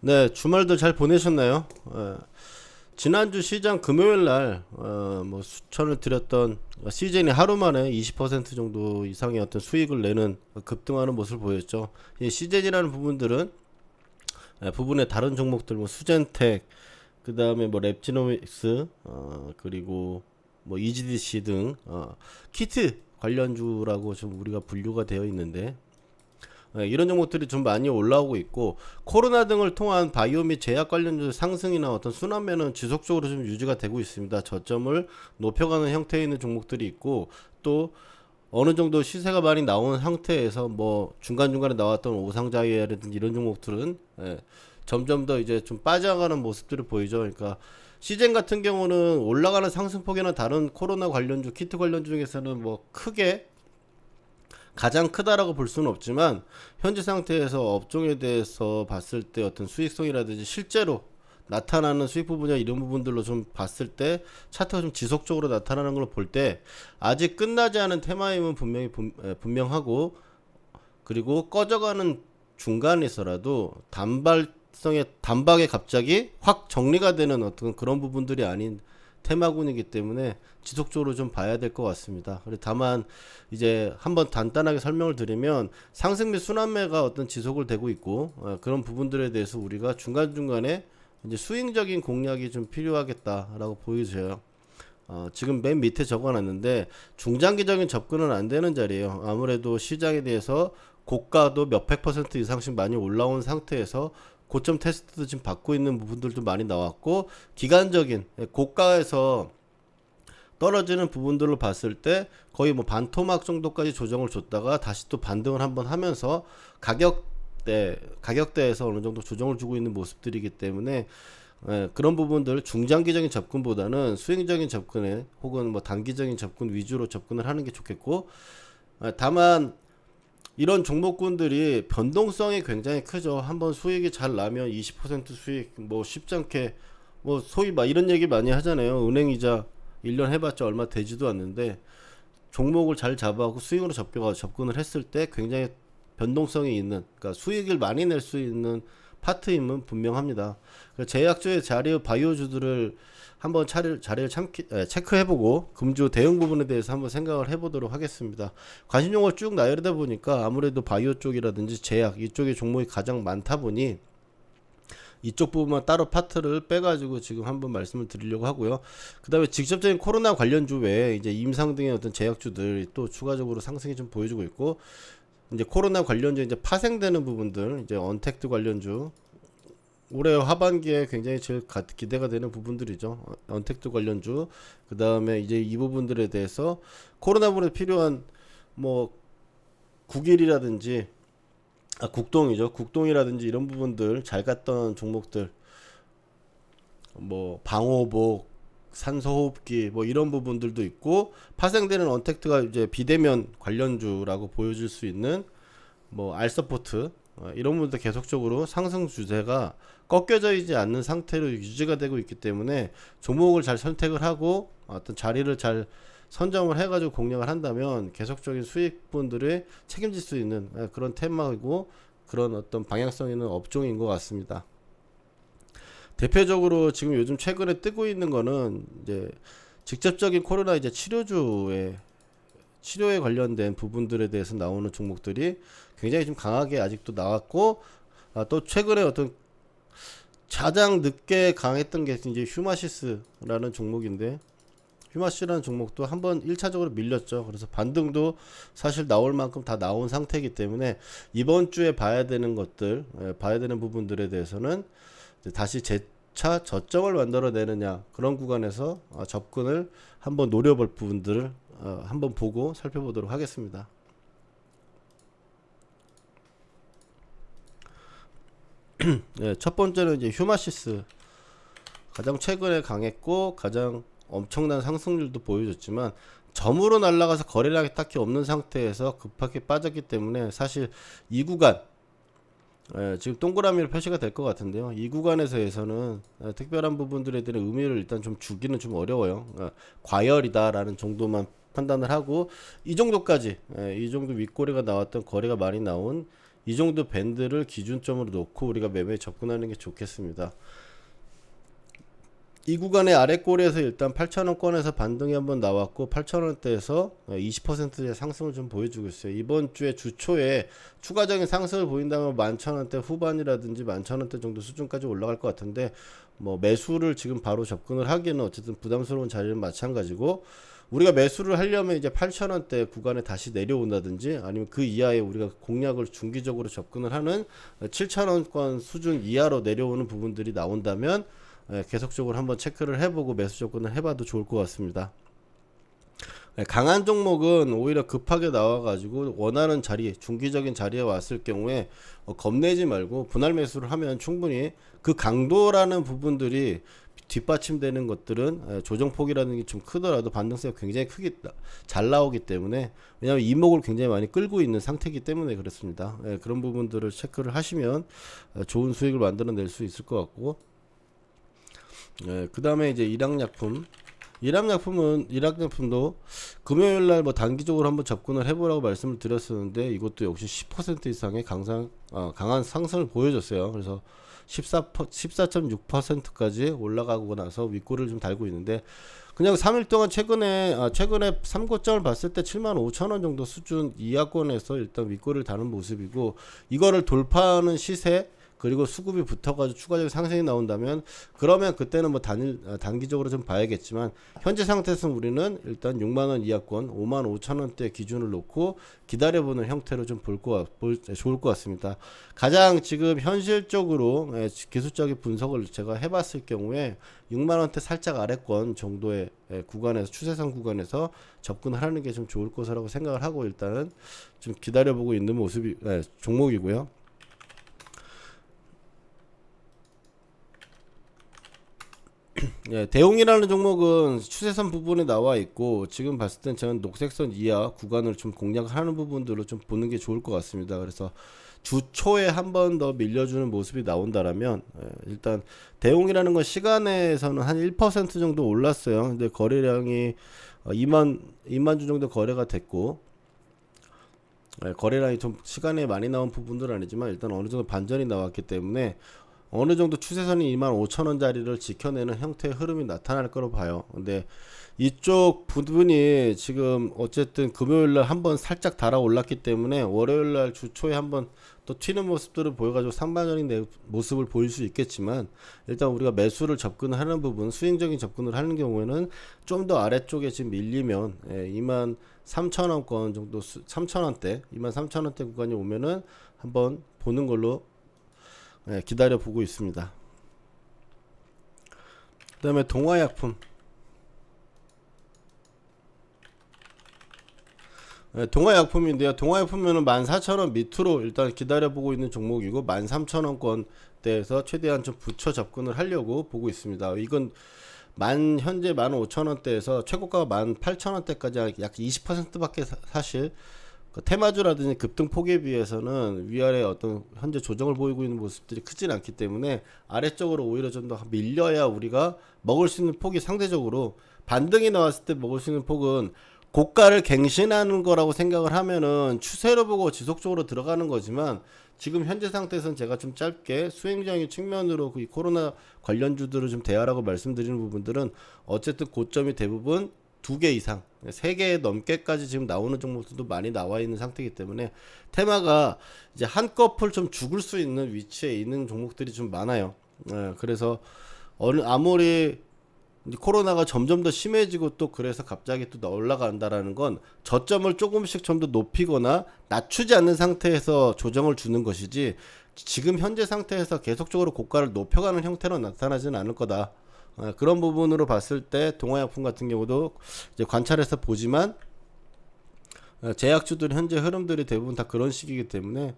네, 주말도 잘 보내셨나요? 지난주 시장 금요일 날, 뭐 수천을 들였던 시즌이 하루 만에 20% 정도 이상의 어떤 수익을 내는 급등하는 모습을 보였죠. 이 시즌이라는 부분들은 부분의 다른 종목들, 뭐 수젠텍, 그 다음에 뭐 랩지노믹스, 그리고 뭐 EGDC 등, 키트 관련주라고 좀 우리가 분류가 되어 있는데, 이런 종목들이 좀 많이 올라오고 있고 코로나 등을 통한 바이오 및 제약 관련주 상승이나 어떤 순환매는 지속적으로 좀 유지가 되고 있습니다. 저점을 높여가는 형태에 있는 종목들이 있고 또 어느 정도 시세가 많이 나온 상태에서 뭐 중간중간에 나왔던 오상자이라든지 이런 종목들은 점점 더 이제 좀 빠져가는 모습들을 보이죠. 그러니까 시젠 같은 경우는 올라가는 상승폭이나 다른 코로나 관련주, 키트 관련주 중에서는 뭐 크게 가장 크다라고 볼 수는 없지만 현재 상태에서 업종에 대해서 봤을 때 어떤 수익성이라든지 실제로 나타나는 수익 부분이나 이런 부분들로 좀 봤을 때 차트가 좀 지속적으로 나타나는 걸 볼 때 아직 끝나지 않은 테마임은 분명히 분명하고, 그리고 꺼져가는 중간에서라도 단박에 갑자기 확 정리가 되는 어떤 그런 부분들이 아닌 테마군이기 때문에 지속적으로 좀 봐야 될 것 같습니다. 그리고 다만 이제 한번 간단하게 설명을 드리면 상승 및 순환매가 어떤 지속을 되고 있고, 그런 부분들에 대해서 우리가 중간중간에 이제 수익적인 공략이 좀 필요하겠다라고 보여져요. 지금 맨 밑에 적어놨는데 중장기적인 접근은 안 되는 자리예요. 아무래도 시장에 대해서 고가도 몇백 퍼센트 이상씩 많이 올라온 상태에서 고점 테스트도 지금 받고 있는 부분들도 많이 나왔고, 기간적인 고가에서 떨어지는 부분들로 봤을 때 거의 뭐 반토막 정도까지 조정을 줬다가 다시 또 반등을 한번 하면서 가격대에서 어느 정도 조정을 주고 있는 모습들이기 때문에 그런 부분들 중장기적인 접근보다는 수익적인 접근에 혹은 뭐 단기적인 접근 위주로 접근을 하는 게 좋겠고, 다만 이런 종목군들이 변동성이 굉장히 크죠. 한번 수익이 잘 나면 20% 수익 뭐 쉽지 않게, 뭐 소위 막 이런 얘기 많이 하잖아요. 은행이자 1년 해봤자 얼마 되지도 않는데 종목을 잘 잡아갖고 수익으로 접근을 했을 때 굉장히 변동성이 있는, 그러니까 수익을 많이 낼 수 있는 파트임은 분명합니다. 제약주의 자리의 바이오주들을 한번 자리를 체크해보고 금주 대응 부분에 대해서 한번 생각을 해보도록 하겠습니다. 관심 용어를 쭉 나열하다 보니까 아무래도 바이오 쪽이라든지 제약 이쪽의 종목이 가장 많다 보니 이쪽 부분만 따로 파트를 빼가지고 지금 한번 말씀을 드리려고 하고요. 그 다음에 직접적인 코로나 관련주 외에 이제 임상 등의 어떤 제약주들이 또 추가적으로 상승이 좀 보여주고 있고, 이제 코로나 관련주 이제 파생되는 부분들, 이제 언택트 관련주 올해 하반기에 굉장히 제일 기대가 되는 부분들이죠. 언택트 관련주. 그 다음에 이제 이 부분들에 대해서 코로나 분에 필요한 뭐 국일이라든지 국동이죠. 국동이라든지 이런 부분들 잘 갔던 종목들, 뭐 방호복, 산소호흡기 뭐 이런 부분들도 있고, 파생되는 언택트가 이제 비대면 관련주라고 보여줄 수 있는 뭐 알서포트, 이런 부분도 계속적으로 상승 주세가 꺾여져 있지 않는 상태로 유지가 되고 있기 때문에 종목을 잘 선택을 하고 어떤 자리를 잘 선점을 해가지고 공략을 한다면 계속적인 수익분들을 책임질 수 있는 그런 테마이고 그런 어떤 방향성 있는 업종인 것 같습니다. 대표적으로 지금 요즘 최근에 뜨고 있는 거는 이제 직접적인 코로나 이제 치료에 관련된 부분들에 대해서 나오는 종목들이 굉장히 좀 강하게 아직도 나왔고, 또 최근에 어떤 가장 늦게 강했던 게 이제 휴마시스라는 종목인데, 휴마시라는 종목도 한번 1차적으로 밀렸죠. 그래서 반등도 사실 나올 만큼 다 나온 상태이기 때문에 이번 주에 봐야 되는 것들, 봐야 되는 부분들에 대해서는 다시 재차 저점을 만들어내느냐, 그런 구간에서 접근을 한번 노려볼 부분들을 한번 보고 살펴보도록 하겠습니다. 네, 첫 번째는 이제 휴마시스, 가장 최근에 강했고 가장 엄청난 상승률도 보여줬지만 점으로 날아가서 거래량이 딱히 없는 상태에서 급하게 빠졌기 때문에 사실 이 구간, 지금 동그라미로 표시가 될 것 같은데요. 이 구간에서에서는 특별한 부분들에 대한 의미를 일단 좀 주기는 좀 어려워요. 과열이다라는 정도만 판단을 하고 이 정도까지, 이 정도 윗꼬리가 나왔던 거래가 많이 나온 이 정도 밴드를 기준점으로 놓고 우리가 매매에 접근하는 게 좋겠습니다. 이 구간의 아래꼬리에서 일단 8,000원권에서 반등이 한번 나왔고 8,000원대에서 20%의 상승을 좀 보여주고 있어요. 이번 주에 주초에 추가적인 상승을 보인다면 11,000원대 후반이라든지 11,000원대 정도 수준까지 올라갈 것 같은데 뭐 매수를 지금 바로 접근을 하기는 어쨌든 부담스러운 자리는 마찬가지고 우리가 매수를 하려면 이제 8,000원대 구간에 다시 내려온다든지 아니면 그 이하에 우리가 공략을 중기적으로 접근을 하는 7,000원권 수준 이하로 내려오는 부분들이 나온다면 계속적으로 한번 체크를 해보고 매수 접근을 해봐도 좋을 것 같습니다. 강한 종목은 오히려 급하게 나와가지고 원하는 자리, 중기적인 자리에 왔을 경우에 겁내지 말고 분할 매수를 하면 충분히 그 강도라는 부분들이 뒷받침되는 것들은 조정폭이라는 게 좀 크더라도 반등세가 굉장히 크게 잘 나오기 때문에 왜냐하면 이목을 굉장히 많이 끌고 있는 상태이기 때문에 그렇습니다. 그런 부분들을 체크를 하시면 좋은 수익을 만들어낼 수 있을 것 같고 그 다음에 이제 일학약품도 금요일날 뭐 단기적으로 한번 접근을 해보라고 말씀을 드렸었는데 이것도 역시 10% 이상의 강한 상승을 보여줬어요. 그래서 14.6%까지 올라가고 나서 윗골을 좀 달고 있는데 그냥 3일 동안 최근에 삼고점을 봤을 때 75,000원 정도 수준 이하권에서 일단 윗골을 다는 모습이고 이거를 돌파하는 시세 그리고 수급이 붙어가지고 추가적인 상승이 나온다면 그러면 그때는 뭐 단기적으로 좀 봐야겠지만 현재 상태에서는 우리는 일단 6만원 이하권 55,000원대 기준을 놓고 기다려보는 형태로 좀 좋을 것 같습니다. 가장 지금 현실적으로 기술적인 분석을 제가 해봤을 경우에 6만원대 살짝 아래권 정도의 구간에서 추세선 구간에서 접근을 하는 게 좀 좋을 것이라고 생각을 하고 일단은 좀 기다려보고 있는 모습이 종목이고요. 대웅이라는 종목은 추세선 부분에 나와 있고 지금 봤을 땐 저는 녹색선 이하 구간을 좀 공략하는 부분들로 좀 보는 게 좋을 것 같습니다. 그래서 주 초에 한 번 더 밀려주는 모습이 나온다라면 일단 대웅이라는 건 시간에서는 한 1% 정도 올랐어요. 근데 거래량이 2만 주 정도 거래가 됐고 거래량이 좀 시간에 많이 나온 부분들은 아니지만 일단 어느 정도 반전이 나왔기 때문에 어느 정도 추세선이 25,000원짜리를 지켜내는 형태의 흐름이 나타날 거로 봐요. 근데 이쪽 부분이 지금 어쨌든 금요일날 한번 살짝 달아올랐기 때문에 월요일날 주초에 한번 또 튀는 모습들을 보여가지고 상반전인 모습을 보일 수 있겠지만 일단 우리가 매수를 접근하는 부분 수익적인 접근을 하는 경우에는 좀 더 아래쪽에 지금 밀리면 23,000원권 정도 3,000원대 23,000원대 구간이 오면은 한번 보는 걸로 기다려 보고 있습니다. 그 다음에 동화약품 동화약품인데요. 동화약품은 14,000원 밑으로 일단 기다려보고 있는 종목이고 13,000원권대에서 최대한 좀 붙여 접근을 하려고 보고 있습니다. 이건 현재 15,000원대에서 최고가가 18,000원대까지 약 20%밖에 사실 테마주라든지 급등 폭에 비해서는 위아래 어떤 현재 조정을 보이고 있는 모습들이 크진 않기 때문에 아래쪽으로 오히려 좀 더 밀려야 우리가 먹을 수 있는 폭이 상대적으로 반등이 나왔을 때 먹을 수 있는 폭은 고가를 갱신하는 거라고 생각을 하면은 추세로 보고 지속적으로 들어가는 거지만 지금 현재 상태에서는 제가 좀 짧게 수행적인 측면으로 이 코로나 관련주들을 좀 대하라고 말씀드리는 부분들은 어쨌든 고점이 대부분 2개 이상 3개 넘게까지 지금 나오는 종목들도 많이 나와 있는 상태이기 때문에 테마가 이제 한꺼풀 좀 죽을 수 있는 위치에 있는 종목들이 좀 많아요. 그래서 아무리 코로나가 점점 더 심해지고 또 그래서 갑자기 또 올라간다라는 건 저점을 조금씩 좀 더 높이거나 낮추지 않는 상태에서 조정을 주는 것이지 지금 현재 상태에서 계속적으로 고가를 높여가는 형태로 나타나지는 않을 거다. 그런 부분으로 봤을 때 동화약품 같은 경우도 이제 관찰해서 보지만 제약주들 현재 흐름들이 대부분 다 그런 식이기 때문에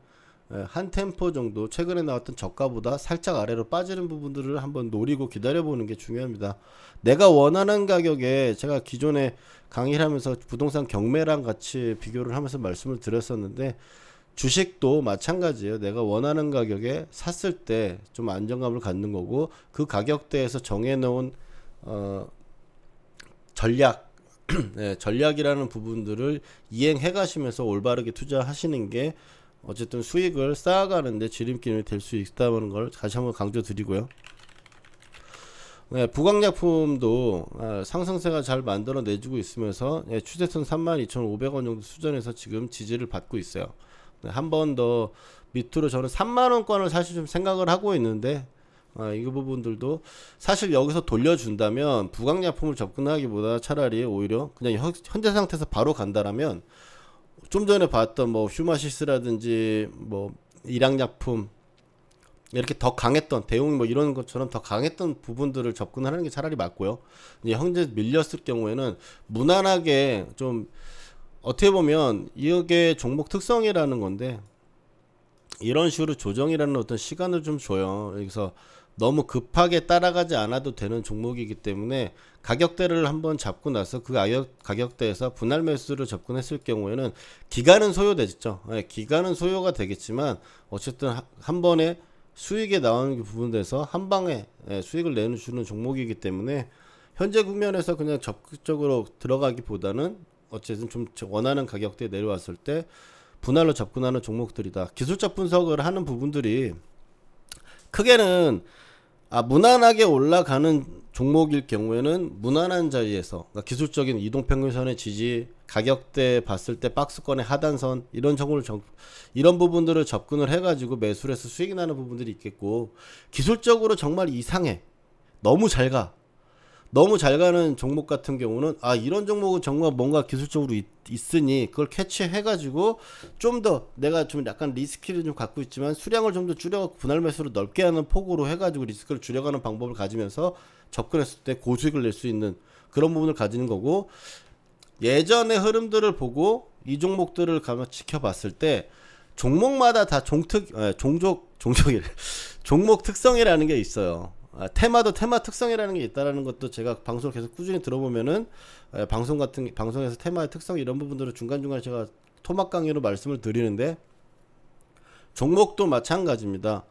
한 템포 정도 최근에 나왔던 저가보다 살짝 아래로 빠지는 부분들을 한번 노리고 기다려보는 게 중요합니다. 내가 원하는 가격에 제가 기존에 강의를 하면서 부동산 경매랑 같이 비교를 하면서 말씀을 드렸었는데 주식도 마찬가지예요. 내가 원하는 가격에 샀을 때 좀 안정감을 갖는 거고 그 가격대에서 정해놓은 전략이라는 부분들을 이행해 가시면서 올바르게 투자하시는 게 어쨌든 수익을 쌓아가는데 지름길이 될 수 있다는 걸 다시 한번 강조드리고요. 네, 부강약품도 상승세가 잘 만들어 내주고 있으면서 추세선 32,500원 정도 수준에서 지금 지지를 받고 있어요. 네, 한 번 더 밑으로 저는 3만원권을 사실 좀 생각을 하고 있는데 이 부분들도 사실 여기서 돌려준다면 부강약품을 접근하기보다 차라리 오히려 그냥 현재 상태에서 바로 간다라면 좀 전에 봤던 뭐 휴마시스라든지 뭐 일양약품 이렇게 더 강했던 대웅 뭐 이런 것처럼 더 강했던 부분들을 접근하는 게 차라리 맞고요. 이제 현재 밀렸을 경우에는 무난하게 좀 어떻게 보면 이게 종목 특성이라는 건데 이런 식으로 조정이라는 어떤 시간을 좀 줘요. 그래서 너무 급하게 따라가지 않아도 되는 종목이기 때문에 가격대를 한번 잡고 나서 그 가격대에서 분할 매수를 접근했을 경우에는 기간은 소요되죠. 기간은 소요가 되겠지만 어쨌든 한 번에 수익에 나오는 부분에서 한 방에 수익을 내주는 종목이기 때문에 현재 국면에서 그냥 적극적으로 들어가기보다는 어쨌든 좀 원하는 가격대에 내려왔을 때 분할로 접근하는 종목들이다. 기술적 분석을 하는 부분들이 크게는 무난하게 올라가는 종목일 경우에는 무난한 자리에서 그러니까 기술적인 이동평균선의 지지, 가격대 봤을 때 박스권의 하단선 이런 이런 부분들을 접근을 해가지고 매수를 해서 수익이 나는 부분들이 있겠고, 기술적으로 정말 이상해, 너무 잘 가는 종목 같은 경우는 이런 종목은 정말 뭔가 기술적으로 있으니 그걸 캐치해가지고 좀 더 내가 좀 약간 리스크를 좀 갖고 있지만 수량을 좀 더 줄여 분할 매수로 넓게 하는 폭으로 해가지고 리스크를 줄여가는 방법을 가지면서 접근했을 때 고수익을 낼 수 있는 그런 부분을 가지는 거고, 예전의 흐름들을 보고 이 종목들을 가면 지켜봤을 때 종목마다 다 종목 특성이라는 게 있어요. 테마도 테마 특성이라는 게 있다라는 것도 제가 방송을 계속 꾸준히 들어보면은 방송에서 테마의 특성 이런 부분들을 중간중간 제가 토막 강의로 말씀을 드리는데, 종목도 마찬가지입니다.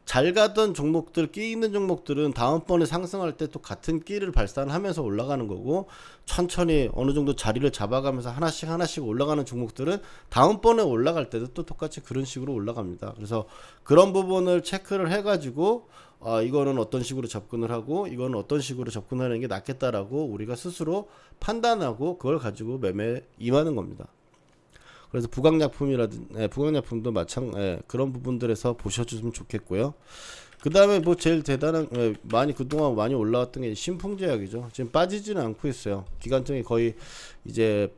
잘 가던 종목들, 끼 있는 종목들은 다음번에 상승할 때 또 같은 끼를 발산하면서 올라가는 거고, 천천히 어느 정도 자리를 잡아가면서 하나씩 올라가는 종목들은 다음번에 올라갈 때도 또 똑같이 그런 식으로 올라갑니다. 그래서 그런 부분을 체크를 해가지고 이거는 어떤 식으로 접근을 하고 이거는 어떤 식으로 접근하는 게 낫겠다라고 우리가 스스로 판단하고 그걸 가지고 매매에 임하는 겁니다. 그래서 부강약품도 그런 부분들에서 보셔주시면 좋겠고요. 그 다음에 뭐 제일 대단한 그동안 많이 올라왔던 게 신풍제약이죠. 지금 빠지지는 않고 있어요. 기간통이 거의 이제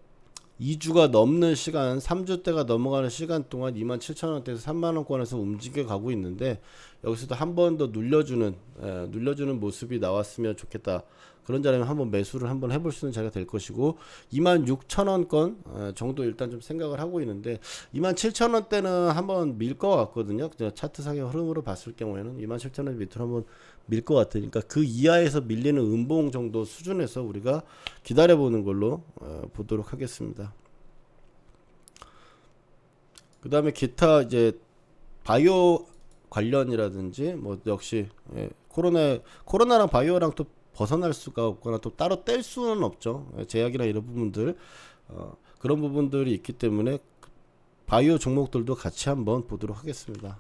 2주가 넘는 시간, 3주대가 넘어가는 시간 동안 27,000원대에서 3만원권에서 움직여 가고 있는데, 여기서도 한 번 더 눌려주는 모습이 나왔으면 좋겠다. 그런 자리면 한번 매수를 한번 해볼 수 있는 자리가 될 것이고, 26,000원권 정도 일단 좀 생각을 하고 있는데, 27,000원대는 한번 밀 것 같거든요. 차트상의 흐름으로 봤을 경우에는 27,000원 밑으로 한번 밀 것 같으니까 그 이하에서 밀리는 음봉 정도 수준에서 우리가 기다려보는 걸로 보도록 하겠습니다. 그 다음에 기타 이제 바이오 관련이라든지 뭐 역시 코로나랑 바이오랑 또 벗어날 수가 없거나 또 따로 뗄 수는 없죠. 제약이나 이런 부분들 그런 부분들이 있기 때문에 바이오 종목들도 같이 한번 보도록 하겠습니다.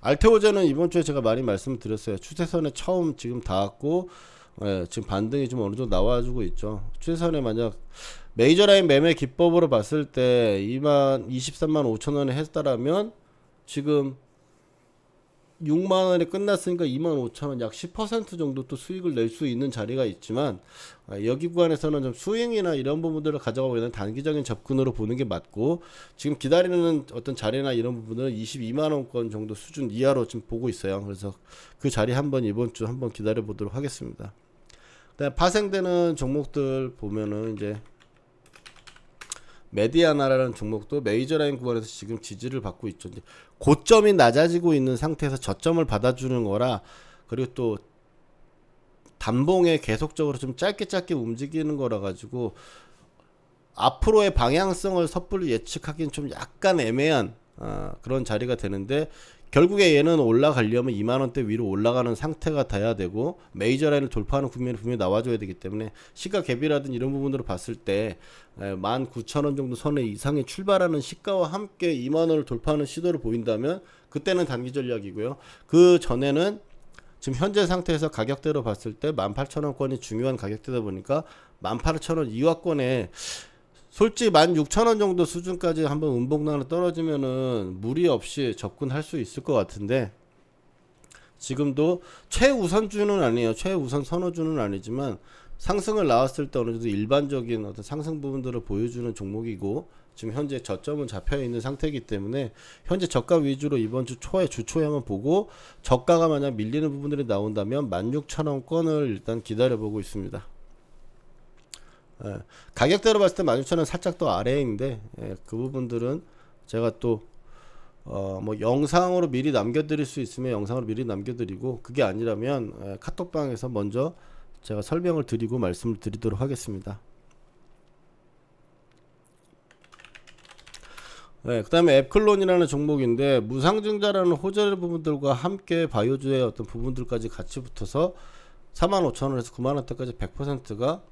알테오제는 이번 주에 제가 많이 말씀드렸어요. 추세선에 처음 지금 닿았고 지금 반등이 좀 어느 정도 나와주고 있죠. 추세선에 만약 메이저라인 매매 기법으로 봤을 때 23만 5천원에 했다라면 지금 6만원에 끝났으니까 25,000원 약 10% 정도 또 수익을 낼 수 있는 자리가 있지만, 여기 구간에서는 좀 스윙이나 이런 부분들을 가져가고 있는 단기적인 접근으로 보는 게 맞고, 지금 기다리는 어떤 자리나 이런 부분은 22만원권 정도 수준 이하로 지금 보고 있어요. 그래서 그 자리 한번 이번 주 한번 기다려 보도록 하겠습니다. 그다음에 파생되는 종목들 보면은 이제 메디아나라는 종목도 메이저라인 구간에서 지금 지지를 받고 있죠. 이제 고점이 낮아지고 있는 상태에서 저점을 받아주는 거라, 그리고 또 단봉에 계속적으로 좀 짧게 움직이는 거라 가지고 앞으로의 방향성을 섣불리 예측하기는 좀 약간 애매한 그런 자리가 되는데, 결국에 얘는 올라가려면 2만원대 위로 올라가는 상태가 돼야 되고 메이저 라인을 돌파하는 국면이 분명히 나와줘야 되기 때문에 시가 갭이라든 이런 부분으로 봤을 때 19,000원 정도 선에 이상에 출발하는 시가와 함께 2만원을 돌파하는 시도를 보인다면 그때는 단기 전략이고요. 그 전에는 지금 현재 상태에서 가격대로 봤을 때 18,000원권이 중요한 가격대다 보니까 18,000원 이하권에 솔직히 16,000원 정도 수준까지 한번 음봉락으로 떨어지면은 무리 없이 접근할 수 있을 것 같은데 지금도 최우선주는 아니에요. 최우선 선호주는 아니지만 상승을 나왔을 때 어느 정도 일반적인 어떤 상승 부분들을 보여주는 종목이고 지금 현재 저점은 잡혀 있는 상태이기 때문에 현재 저가 위주로 이번 주 초에 주초에 한번 보고 저가가 만약 밀리는 부분들이 나온다면 16,000원권을 일단 기다려보고 있습니다. 가격대로 봤을 때 16,000원 살짝 더 아래인데 그 부분들은 제가 또 뭐 영상으로 미리 남겨드릴 수 있으면 영상으로 미리 남겨드리고 그게 아니라면 카톡방에서 먼저 제가 설명을 드리고 말씀을 드리도록 하겠습니다. 그 다음에 앱클론이라는 종목인데 무상증자라는 호재의 부분들과 함께 바이오주의 어떤 부분들까지 같이 붙어서 45,000원에서 9만원대까지 100%가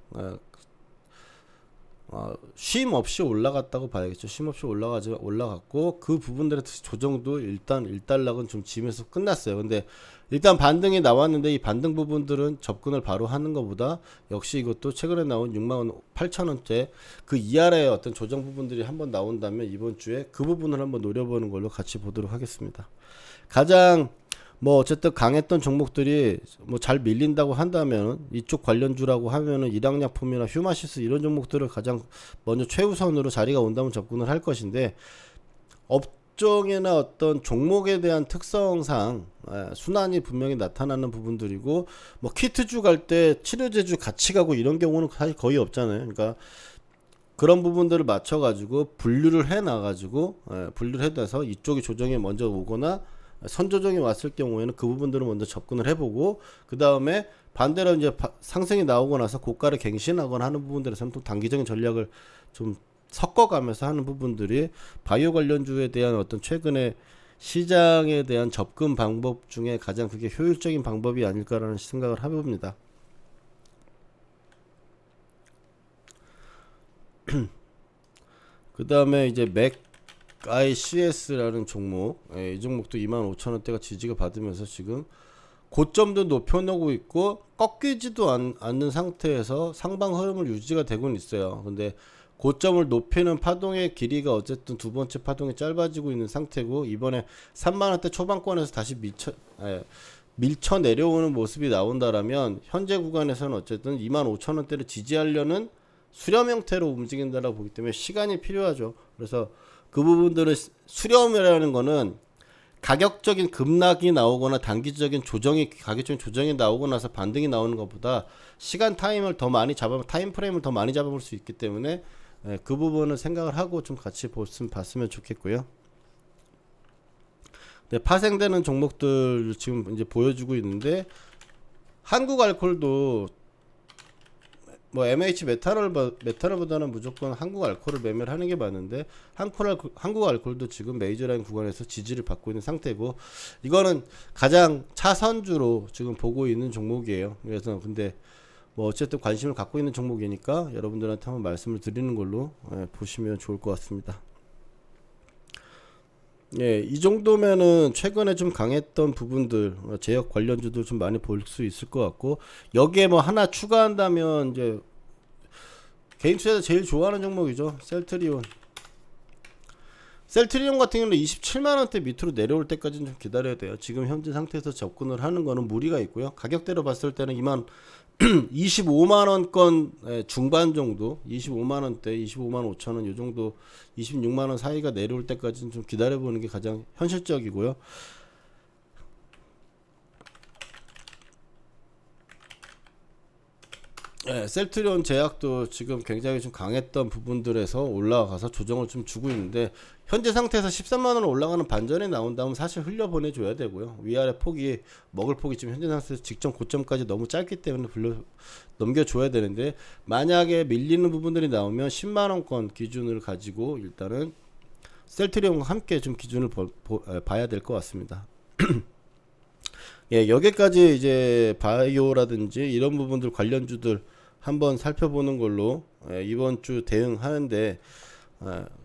쉼 없이 올라갔다고 봐야겠죠. 쉼 없이 올라갔고 그 부분들의 조정도 일단 일단락은 좀 지면서 끝났어요. 근데 일단 반등이 나왔는데 이 반등 부분들은 접근을 바로 하는 것보다 역시 이것도 최근에 나온 68,000원대 그 이하의 어떤 조정 부분들이 한번 나온다면 이번 주에 그 부분을 한번 노려보는 걸로 같이 보도록 하겠습니다. 가장 뭐 어쨌든 강했던 종목들이 뭐 잘 밀린다고 한다면 이쪽 관련주라고 하면은 일양약품이나 휴마시스 이런 종목들을 가장 먼저 최우선으로 자리가 온다면 접근을 할 것인데 업종이나 어떤 종목에 대한 특성상 순환이 분명히 나타나는 부분들이고 뭐 키트주 갈 때 치료제주 같이 가고 이런 경우는 사실 거의 없잖아요. 그러니까 그런 부분들을 맞춰 가지고 분류를 해 놔 가지고 분류를 해 놔서 이쪽이 조정이 먼저 오거나 선조정이 왔을 경우에는 그 부분들을 먼저 접근을 해보고 그 다음에 반대로 이제 상승이 나오고 나서 고가를 갱신하거나 하는 부분들에서는 또 단기적인 전략을 좀 섞어가면서 하는 부분들이 바이오 관련주에 대한 어떤 최근에 시장에 대한 접근 방법 중에 가장 그게 효율적인 방법이 아닐까라는 생각을 해봅니다. 그 다음에 이제 ICS라는 종목, 이 종목도 25,000원대가 지지가 받으면서 지금 고점도 높여놓고 있고 꺾이지도 않는 상태에서 상방 흐름을 유지가 되고는 있어요. 근데 고점을 높이는 파동의 길이가 어쨌든 두 번째 파동이 짧아지고 있는 상태고 이번에 3만원대 초반권에서 다시 밀쳐 내려오는 모습이 나온다라면 현재 구간에서는 어쨌든 25,000원대를 지지하려는 수렴 형태로 움직인다라고 보기 때문에 시간이 필요하죠. 그래서 그 부분들은 수렴이라는 거는 가격적인 급락이 나오거나 단기적인 가격적인 조정이 나오고 나서 반등이 나오는 것보다 시간 타임을 더 많이 타임 프레임을 더 많이 잡아볼 수 있기 때문에 그 부분을 생각을 하고 좀 같이 봤으면 좋겠고요. 네, 파생되는 종목들 지금 이제 보여주고 있는데 한국 알콜도 뭐 MH 메탄올보다는 무조건 한국 알코올을 매매를 하는 게 맞는데 한국 알코올도 지금 메이저라인 구간에서 지지를 받고 있는 상태고 이거는 가장 차선주로 지금 보고 있는 종목이에요. 그래서 근데 뭐 어쨌든 관심을 갖고 있는 종목이니까 여러분들한테 한번 말씀을 드리는 걸로 보시면 좋을 것 같습니다. 이 정도면은 최근에 좀 강했던 부분들 제약 관련주도 좀 많이 볼 수 있을 것 같고 여기에 뭐 하나 추가한다면 이제 개인 투자자 제일 좋아하는 종목이죠. 셀트리온 같은 경우는 27만원대 밑으로 내려올 때까지는 좀 기다려야 돼요. 지금 현재 상태에서 접근을 하는 거는 무리가 있고요. 가격대로 봤을 때는 25만원권 중반 정도 25만원대 25만 5천원 요정도 26만원 사이가 내려올 때까지는 좀 기다려보는 게 가장 현실적이고요. 셀트리온 제약도 지금 굉장히 좀 강했던 부분들에서 올라가서 조정을 좀 주고 있는데 현재 상태에서 13만원 올라가는 반전이 나온다면 사실 흘려보내줘야 되고요. 위아래 먹을 폭이 지금 현재 상태에서 직전 고점까지 너무 짧기 때문에 넘겨줘야 되는데 만약에 밀리는 부분들이 나오면 10만원권 기준을 가지고 일단은 셀트리온과 함께 좀 기준을 봐야 될 것 같습니다. 예, 여기까지 이제 바이오라든지 이런 부분들 관련주들 한번 살펴보는 걸로 이번 주 대응하는데,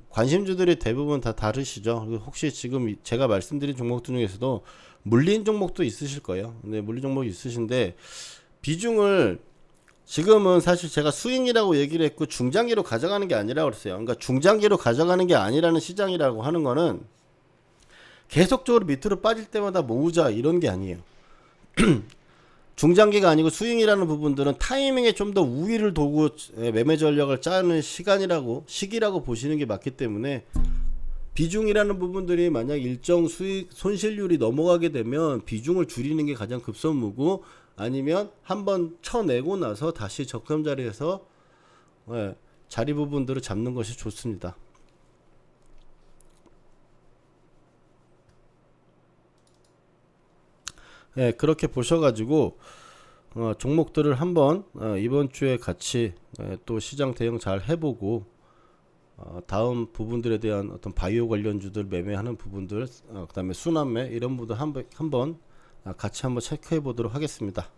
관심주들이 대부분 다 다르시죠. 혹시 지금 제가 말씀드린 종목들 중에서도 물린 종목도 있으실 거예요. 근데 물린 종목이 있으신데 비중을 지금은 사실 제가 스윙이라고 얘기를 했고 중장기로 가져가는 게 아니라고 그랬어요. 그러니까 중장기로 가져가는 게 아니라는 시장이라고 하는 거는 계속적으로 밑으로 빠질 때마다 모으자 이런 게 아니에요. 중장기가 아니고 스윙이라는 부분들은 타이밍에 좀 더 우위를 두고 매매 전략을 짜는 시기라고 보시는 게 맞기 때문에, 비중이라는 부분들이 만약 일정 수익 손실률이 넘어가게 되면 비중을 줄이는 게 가장 급선무고, 아니면 한번 쳐내고 나서 다시 적정 자리에서 자리 부분들을 잡는 것이 좋습니다. 그렇게 보셔가지고 종목들을 한번 이번 주에 같이 또 시장 대응 잘 해보고, 다음 부분들에 대한 어떤 바이오 관련주들 매매하는 부분들, 그 다음에 순환매 이런 부분 한번 같이 한번 체크해 보도록 하겠습니다.